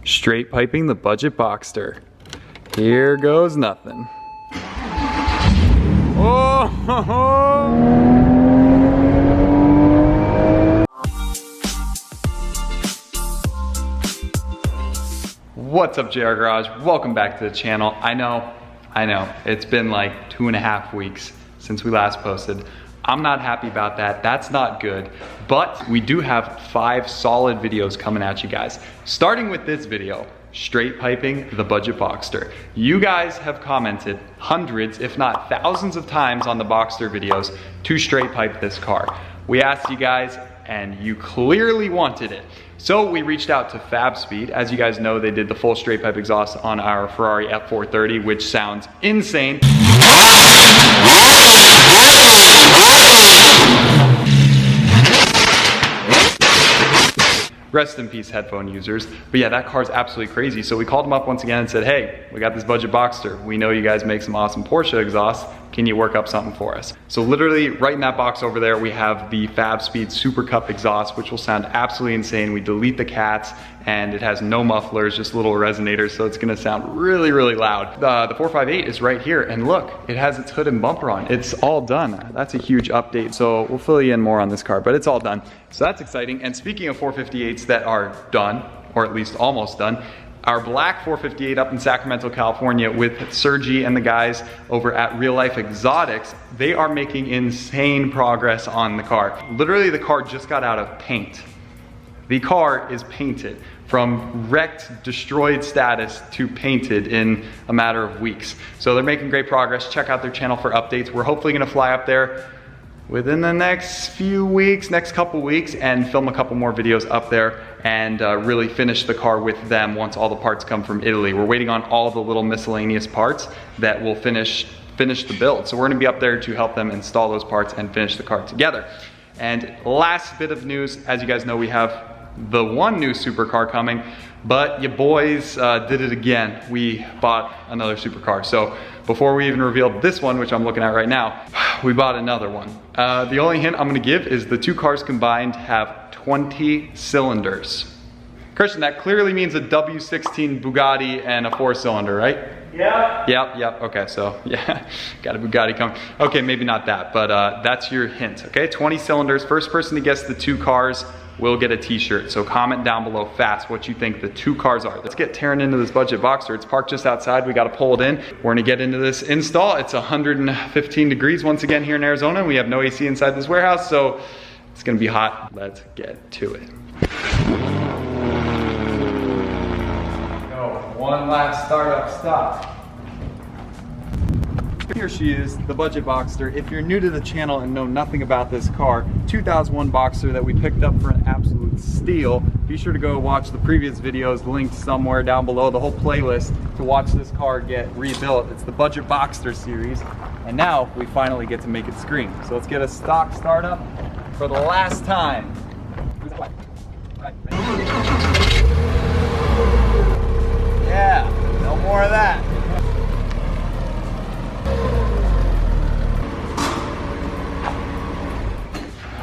Straight piping the budget Boxster. Here goes nothing. Oh! Ho, ho. What's up, JR Garage? Welcome back to the channel. I know, it's been like 2.5 weeks since we last posted. I'm not happy about that. That's not good. But we do have 5 solid videos coming at you guys. Starting with this video, straight piping the budget Boxster. You guys have commented hundreds, if not thousands of times on the Boxster videos to straight pipe this car. We asked you guys and you clearly wanted it. So we reached out to Fabspeed. As you guys know, they did the full straight pipe exhaust on our Ferrari F430, which sounds insane. Rest in peace, headphone users. But yeah, that car's absolutely crazy. So we called them up once again and said, hey, we got this budget Boxster. We know you guys make some awesome Porsche exhausts. Can you work up something for us? So literally right in that box over there, we have the Fabspeed Super Cup exhaust, which will sound absolutely insane. We delete the cats and it has no mufflers, just little resonators. So it's gonna sound really, really loud. The 458 is right here. And look, it has its hood and bumper on. It's all done. That's a huge update. So we'll fill you in more on this car, but it's all done. So that's exciting. And speaking of 458s that are done, or at least almost done, our black 458 up in Sacramento, California with Sergi and the guys over at Real Life Exotics, they are making insane progress on the car. Literally the car just got out of paint. The car is painted from wrecked, destroyed status to painted in a matter of weeks. So they're making great progress. Check out their channel for updates. We're hopefully gonna fly up there within the next few weeks, next couple weeks, and film a couple more videos up there and really finish the car with them once all the parts come from Italy. We're waiting on all the little miscellaneous parts that will finish the build. So we're gonna be up there to help them install those parts and finish the car together. And last bit of news, as you guys know, we have the one new supercar coming, but you boys did it again. We bought another supercar. So before we even revealed this one, which I'm looking at right now, we bought another one. The only hint I'm gonna give is the two cars combined have 20 cylinders. Christian, that clearly means a W16 Bugatti and a 4-cylinder, right? Yeah. Yep, okay, so yeah, got a Bugatti coming. Okay, maybe not that, but that's your hint, okay? 20 cylinders, first person to guess the two cars will get a t-shirt. So comment down below fast what you think the two cars are. Let's get tearing into this budget Boxster. It's parked just outside. We got to pull it in. We're gonna get into this install. It's 115 degrees once again here in Arizona. We have no AC inside this warehouse, so it's gonna be hot. Let's get to it. Go. One last startup stop. Here she is, the budget Boxster. If you're new to the channel and know nothing about this car, 2001 Boxster that we picked up for an absolute steal. Be sure to go watch the previous videos linked somewhere down below, the whole playlist to watch this car get rebuilt. It's the budget Boxster series. And now we finally get to make it scream. So let's get a stock startup for the last time. Yeah, no more of that.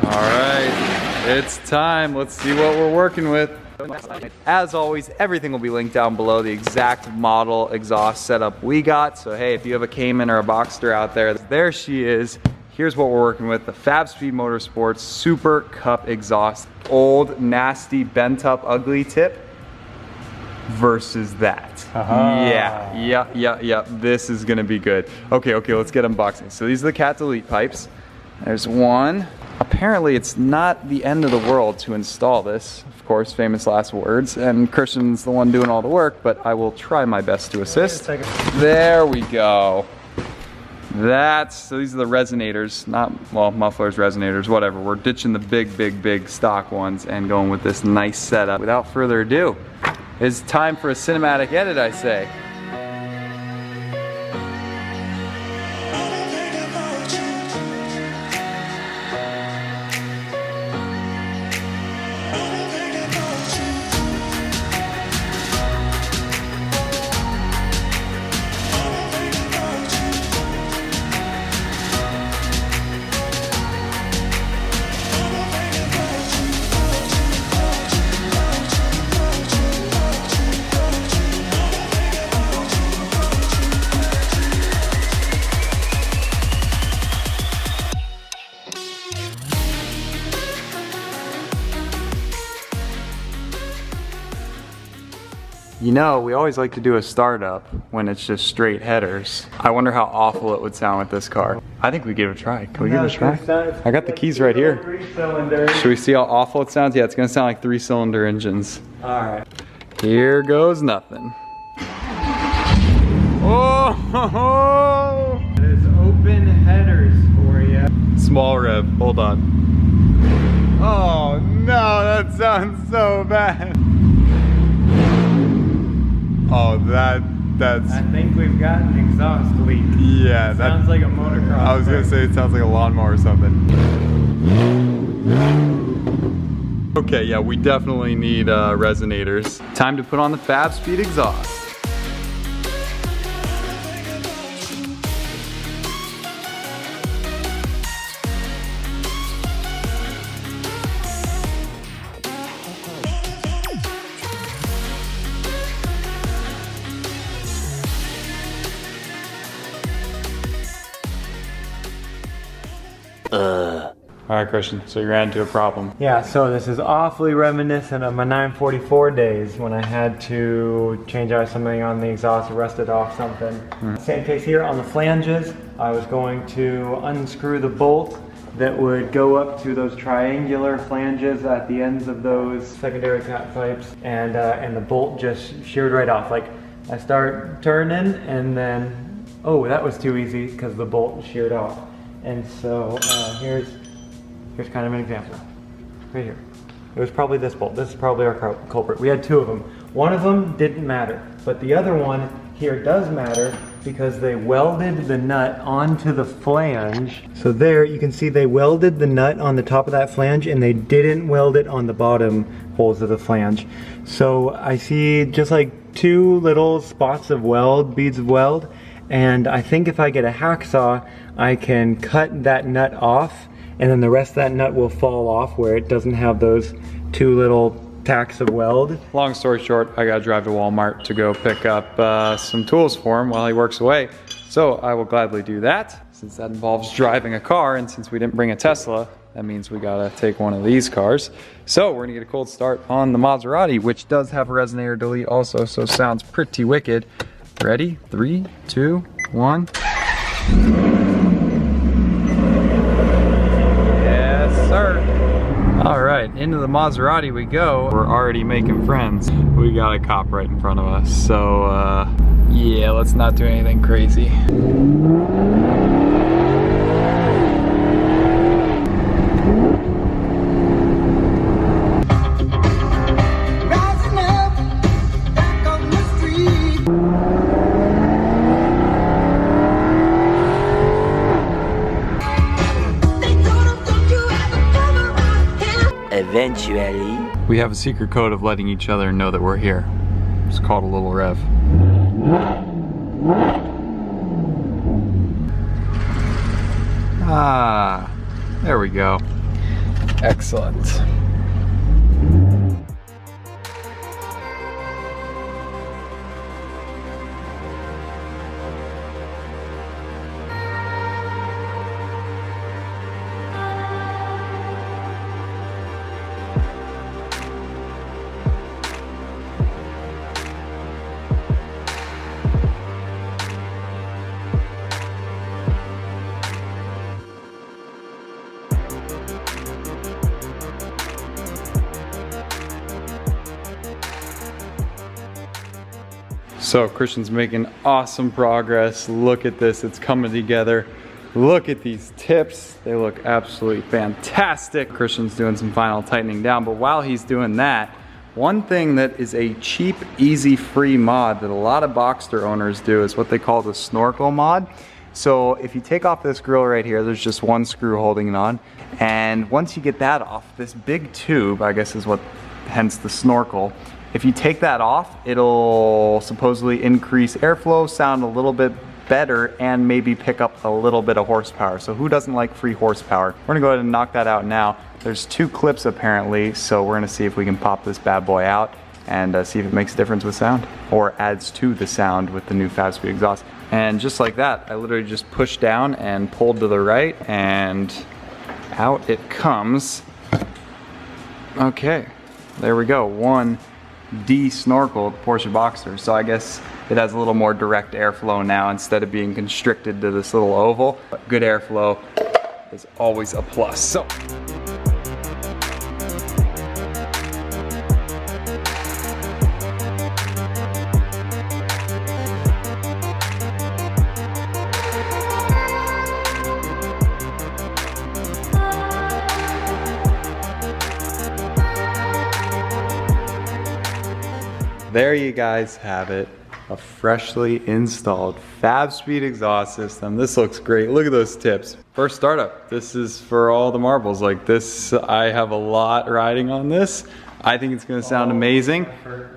All right, it's time. Let's see what we're working with. As always, everything will be linked down below, the exact model exhaust setup we got. So hey, if you have a Cayman or a Boxster out there she is. Here's what we're working with, the Fabspeed Motorsports Super Cup exhaust. Old, nasty, bent up, ugly tip versus that. Yeah, this is gonna be good. Okay, let's get unboxing. So these are the cat delete pipes. There's one. Apparently it's not the end of the world to install this. Of course, famous last words, and Christian's the one doing all the work, but I will try my best to assist. There we go. So these are the resonators, mufflers, resonators, whatever. We're ditching the big stock ones and going with this nice setup. Without further ado, it's time for a cinematic edit, I say. You know, we always like to do a startup when it's just straight headers. I wonder how awful it would sound with this car. I think we give it a try. Can we give it a try? I got the keys right here. Should we see how awful it sounds? Yeah, it's gonna sound like 3-cylinder engines. All right. Here goes nothing. Oh! There's open headers for you. Small rev, hold on. Oh no, that sounds so bad. Oh, that's... I think we've got an exhaust leak. Yeah, that sounds like a motocross. I was gonna say it sounds like a lawnmower or something. Okay, yeah, we definitely need resonators. Time to put on the Fabspeed exhaust. All right, Christian, so you ran into a problem. Yeah, so this is awfully reminiscent of my 944 days when I had to change out something on the exhaust, rusted off something. Same case here on the flanges. I was going to unscrew the bolt that would go up to those triangular flanges at the ends of those secondary cat pipes, and the bolt just sheared right off. Like, I start turning and then, oh, that was too easy because the bolt sheared off. And so here's kind of an example, right here. It was probably this bolt. This is probably our culprit. We had two of them. One of them didn't matter, but the other one here does matter because they welded the nut onto the flange. So there, you can see they welded the nut on the top of that flange and they didn't weld it on the bottom holes of the flange. So I see just like two little spots of weld, beads of weld, and I think if I get a hacksaw, I can cut that nut off, and then the rest of that nut will fall off where it doesn't have those two little tacks of weld. Long story short, I gotta drive to Walmart to go pick up some tools for him while he works away. So I will gladly do that, since that involves driving a car, and since we didn't bring a Tesla, that means we gotta take one of these cars. So we're gonna get a cold start on the Maserati, which does have a resonator delete also, so sounds pretty wicked. Ready? 3, 2, 1. All right, into the Maserati we go. We're already making friends. We got a cop right in front of us. So, yeah, let's not do anything crazy. Eventually. We have a secret code of letting each other know that we're here. It's called a little rev. Ah, there we go. Excellent. So Christian's making awesome progress. Look at this, it's coming together. Look at these tips, they look absolutely fantastic. Christian's doing some final tightening down, but while he's doing that, one thing that is a cheap, easy, free mod that a lot of Boxster owners do is what they call the Snorkel mod. So if you take off this grill right here, there's just one screw holding it on. And once you get that off, this big tube, I guess is what, hence the Snorkel, if you take that off, it'll supposedly increase airflow, sound a little bit better, and maybe pick up a little bit of horsepower. So who doesn't like free horsepower? We're gonna go ahead and knock that out now. There's 2 clips apparently, so we're gonna see if we can pop this bad boy out and see if it makes a difference with sound, or adds to the sound with the new Fabspeed exhaust. And just like that, I literally just pushed down and pulled to the right, and out it comes. Okay, there we go. 1, de-snorkeled Porsche Boxster, so I guess it has a little more direct airflow now instead of being constricted to this little oval. But good airflow is always a plus. So. There you guys have it, a freshly installed Fabspeed exhaust system. This looks great. Look at those tips. First startup, this is for all the marbles. Like this, I have a lot riding on this. I think it's gonna sound amazing.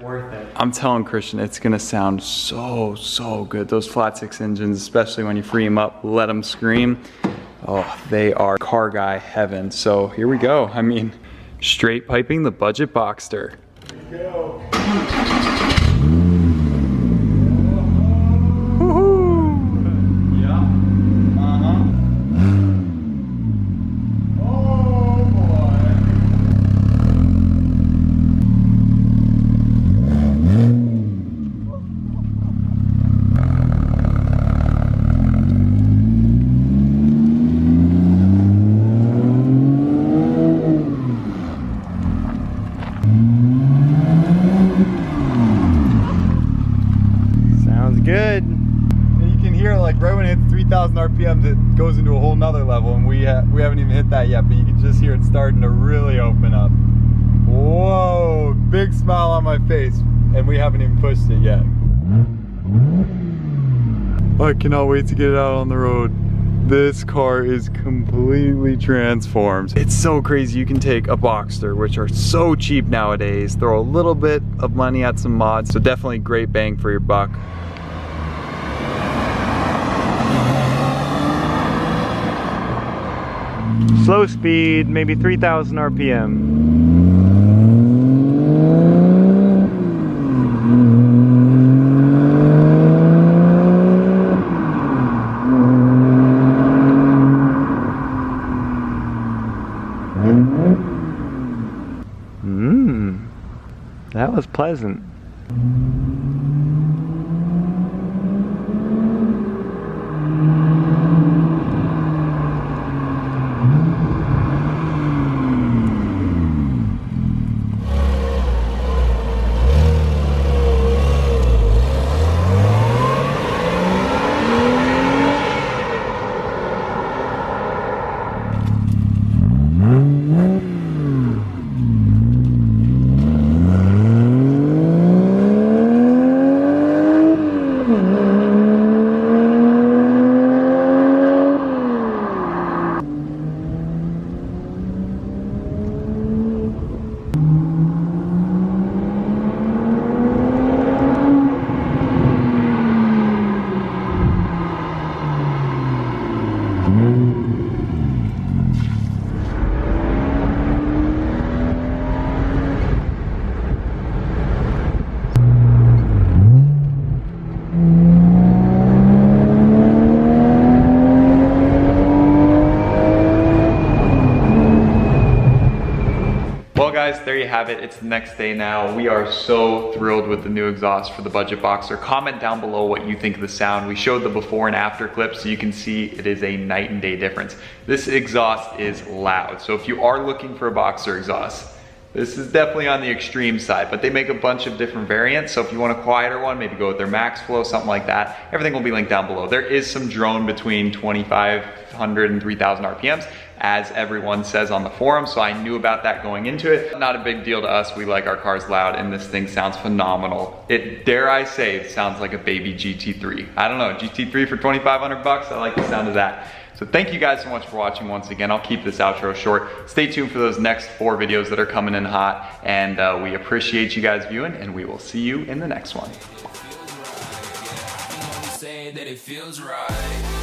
Worth it. I'm telling Christian, it's gonna sound so good. Those flat six engines, especially when you free them up, let them scream. Oh, they are car guy heaven. So here we go. I mean, straight piping the budget Boxster. Here we go. Good. You can hear like right when it hits 3,000 RPMs, it goes into a whole nother level, and we haven't even hit that yet, but you can just hear it starting to really open up. Whoa, big smile on my face, and we haven't even pushed it yet. I cannot wait to get it out on the road. This car is completely transformed. It's so crazy. You can take a Boxster, which are so cheap nowadays, throw a little bit of money at some mods, so definitely great bang for your buck. Slow speed, maybe 3,000 RPM. That was pleasant. There you have it. It's the next day now. We are so thrilled with the new exhaust for the budget Boxster. Comment down below what you think of the sound. We showed the before and after clips, so you can see it is a night and day difference. This exhaust is loud, so if you are looking for a Boxster exhaust, this is definitely on the extreme side, but they make a bunch of different variants, so if you want a quieter one, maybe go with their max flow, something like that. Everything will be linked down below. There is some drone between 2,500 and 3,000 RPMs, as everyone says on the forum, so I knew about that going into it. Not a big deal to us. We like our cars loud, and this thing sounds phenomenal. It, dare I say, it sounds like a baby GT3. I don't know, GT3 for 2,500 bucks, I like the sound of that. So thank you guys so much for watching once again. I'll keep this outro short. Stay tuned for those next 4 videos that are coming in hot, and we appreciate you guys viewing, and we will see you in the next one. Say that it feels right.